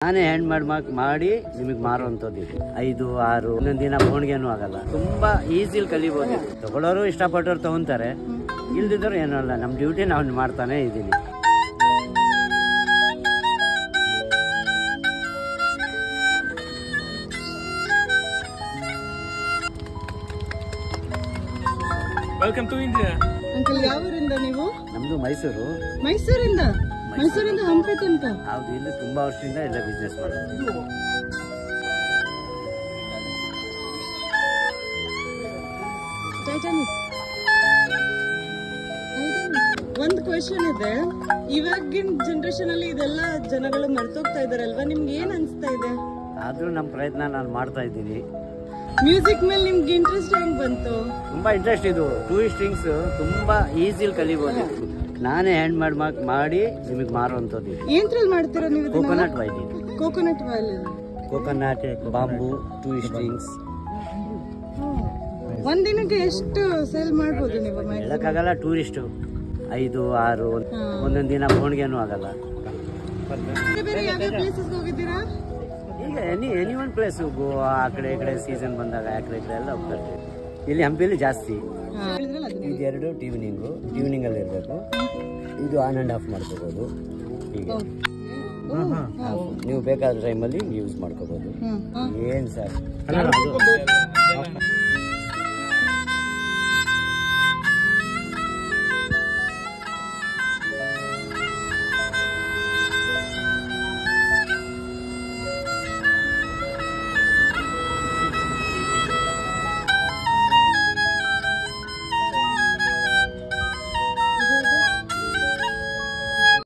ನಾನೇ ಹ್ಯಾಂಡ್ ಮಾಡಿ ನಿಮಗೆ ಮಾರುವಂಥದ್ದು ಇದು 5, 6 ಒಂದೊಂದು ದಿನ ಬೋಣಿಗೆನೂ ಆಗಲ್ಲ. ತುಂಬಾ ಈಸಿಲಿ ಕಲಿಬಹುದು. ತಗೊಳ್ಳೋರು ಇಷ್ಟಪಟ್ಟವ್ರು ತಗೊಂತಾರೆ, ಇಲ್ದಿದ್ರು ಏನೂ ಅಲ್ಲ. ನಮ್ಮ ಡ್ಯೂಟಿ ನಾವು ಮಾಡ್ತಾನೆ ಇದ್ದೀನಿ. Welcome to India. ಅಂಕಲ್ ಯಾವೂರಿಂದ ನೀವು? ನಮ್ದು ಮೈಸೂರು. ಮೈಸೂರಿಂದ ಹಂಪಿ ತನಕ? ಹೌದು, ಇಲ್ಲಿ ತುಂಬಾ ವರ್ಷದಿಂದ ಎಲ್ಲ ಬಿಸ್ನೆಸ್ ಮಾಡೋದು. ಒಂದು ಕ್ವೆಶ್ಚನ್ ಇದೆ. ಇವಾಗಿನ ಜನರೇಷನ್ ಅಲ್ಲಿ ಇದೆಲ್ಲ ಜನಗಳು ಮರ್ತೋಗ್ತಾ ಇದಾರಲ್ವಾ, ನಿಮ್ಗೆ ಏನ್ ಅನ್ಸ್ತಾ ಇದೆ? ಆದ್ರೂ ನಮ್ಮ ಪ್ರಯತ್ನ ನಾನು ಮಾಡ್ತಾ ಇದ್ದೀನಿ. ಮ್ಯೂಸಿಕ್ ಮೇಲೆ ನಿಮ್ಗೆ ಇಂಟ್ರೆಸ್ಟ್ ಹೆಂಗ್ ಬಂತು? ತುಂಬಾ ಇಂಟ್ರೆಸ್ಟ್ ಇದು. 2 ಸ್ಟ್ರಿಂಗ್ಸ್ ತುಂಬಾ ಈಸಿಲಿ ಕಲಿಬಹುದು. ನಾನೇ ಹ್ಯಾಂಡ್ ಮಾಡಿ ನಿಮಗೆ ಮಾರುವಂಥದ್ದು ಇದು. ಏನ್ರಲ್ಲಿ ಮಾಡ್ತೀರಾ ನೀವು? ಕೋಕೋನಟ್ ವೈಲಿ. ಕೋಕೋನಟ್ ವೈಲಿ, ಕೋಕೋನಟ್, ಬಾಂಬು, 2 ಸ್ಟ್ರಿಂಗ್ಸ್. ಒಂದಿನಕ್ಕೆ ಎಷ್ಟು ಸೇಲ್ ಮಾಡ್ಬೋದು ನೀವು? ಹೇಳಕ್ಕಾಗಲ್ಲ. ಟೂರಿಸ್ಟ್ 5, 6 ಒಂದೊಂದು ದಿನ ಬೋಣಿಗೆನೂ ಆಗಲ್ಲ. ಬೇರೆ ಯಾವ ಪ್ಲೇಸಸ್ ಹೋಗಿದ್ದೀರಾ? ಈಗ ಎನಿ ಒನ್ ಪ್ಲೇಸ್, ಗೋವಾ ಆ ಕಡೆ ಈ ಕಡೆ ಸೀಸನ್ ಬಂದಾಗ ಆ ಕಡೆ ಈ ಕಡೆ ಎಲ್ಲ ಹೋಗ್ತಾ ಇರ್ತೀವಿ. ಇಲ್ಲಿ ಹಂಪಿಯಲ್ಲಿ ಜಾಸ್ತಿ. ಇದೆರಡು ಟ್ಯೂನಿಂಗ್ ಅಲ್ಲಿ ಇರಬೇಕು. ಇದು ಆನ್ ಅಂಡ್ ಆಫ್ ಮಾಡ್ಕೋಬಹುದು. ಹೀಗೆ ನೀವು ಬೇಕಾದ ಟೈಮಲ್ಲಿ ಯೂಸ್ ಮಾಡ್ಕೋಬಹುದು. ಏನ್ ಸರ್